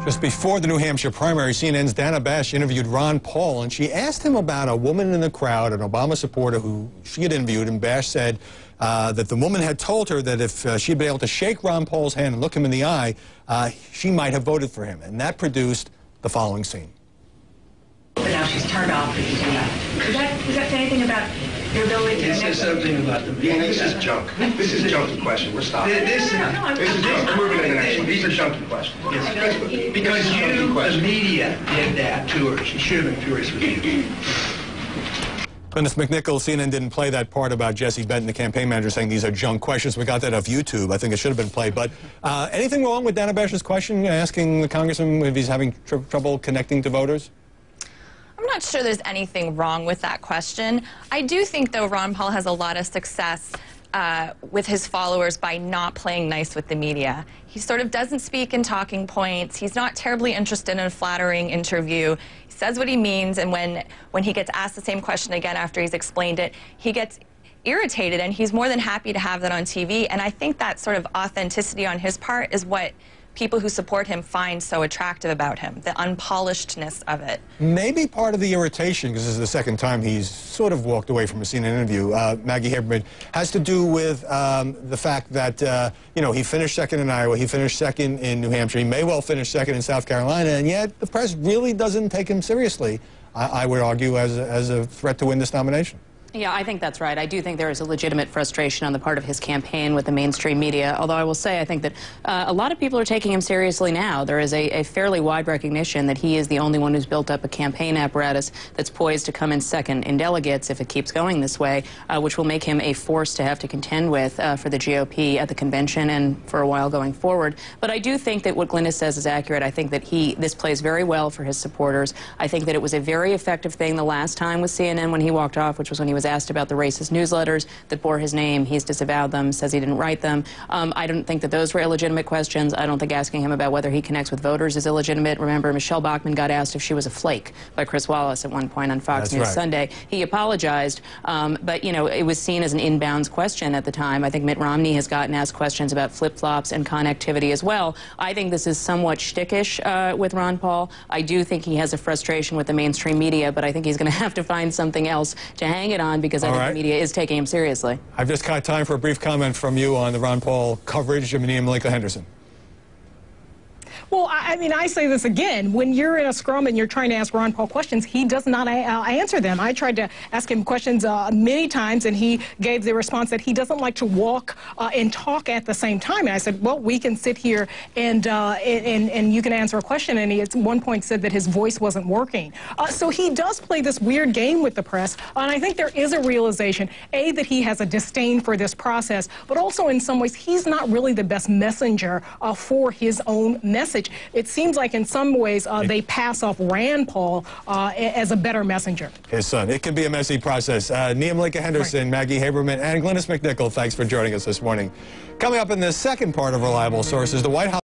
Just before the New Hampshire primary, CNN's Dana Bash interviewed Ron Paul, and she asked him about a woman in the crowd, an Obama supporter who she had interviewed, and Bash said that the woman had told her that if she'd been able to shake Ron Paul's hand and look him in the eye, she might have voted for him. And that produced the following scene. But now she's turned off because you do that. Does that say anything about your ability to... It says something about the media. This is junk. This is a junky question. We're stopping. This is junk. We're moving to the next one. These are junky questions. Yes. Because you, the media, did that to her. She should have been furious with you. Glynis McNichol, CNN didn't play that part about Jesse Benton, the campaign manager, saying these are junk questions. We got that off YouTube. I think it should have been played. But anything wrong with Dana Bash's question, asking the congressman if he's having trouble connecting to voters? I'm not sure there's anything wrong with that question. I do think, though, Ron Paul has a lot of success with his followers by not playing nice with the media. He sort of doesn't speak in talking points. He's not terribly interested in a flattering interview. He says what he means, and when he gets asked the same question again after he's explained it, he gets irritated, and he's more than happy to have that on TV. And I think that sort of authenticity on his part is what people who support him find so attractive about him, the unpolishedness of it. Maybe part of the irritation, because this is the second time he's sort of walked away from a CNN interview, Maggie Haberman, has to do with the fact that, you know, he finished second in Iowa, he finished second in New Hampshire, he may well finish second in South Carolina, and yet the press really doesn't take him seriously, I would argue, as a threat to win this nomination. Yeah, I think that's right. I do think there is a legitimate frustration on the part of his campaign with the mainstream media, although I will say I think that a lot of people are taking him seriously now. There is a fairly wide recognition that he is the only one who's built up a campaign apparatus that's poised to come in second in delegates if it keeps going this way, which will make him a force to have to contend with for the GOP at the convention and for a while going forward. But I do think that what Glynis says is accurate. I think that this plays very well for his supporters. I think that it was a very effective thing the last time with CNN when he walked off, which was when he was asked about the racist newsletters that bore his name. He's disavowed them, says he didn't write them. I don't think that those were illegitimate questions. I don't think asking him about whether he connects with voters is illegitimate. Remember, Michelle Bachmann got asked if she was a flake by Chris Wallace at one point on Fox News Sunday. He apologized, but, you know, it was seen as an inbounds question at the time. I think Mitt Romney has gotten asked questions about flip-flops and connectivity as well. I think this is somewhat shtickish with Ron Paul. I do think he has a frustration with the mainstream media, but I think he's going to have to find something else to hang it on because I think the media is taking him seriously. I've just got time for a brief comment from you on the Ron Paul coverage. Malika Henderson. Well, I mean, I say this again. When you're in a scrum and you're trying to ask Ron Paul questions, he does not answer them. I tried to ask him questions many times, and he gave the response that he doesn't like to walk and talk at the same time. And I said, well, we can sit here and you can answer a question. And he at one point said that his voice wasn't working. So he does play this weird game with the press. And I think there is a realization, A, that he has a disdain for this process, but also in some ways he's not really the best messenger for his own message. It seems like in some ways they pass off Rand Paul as a better messenger. His son. It can be a messy process. Malika Henderson, Maggie Haberman, and Glynis McNichol, thanks for joining us this morning. Coming up in the second part of Reliable Sources, the White House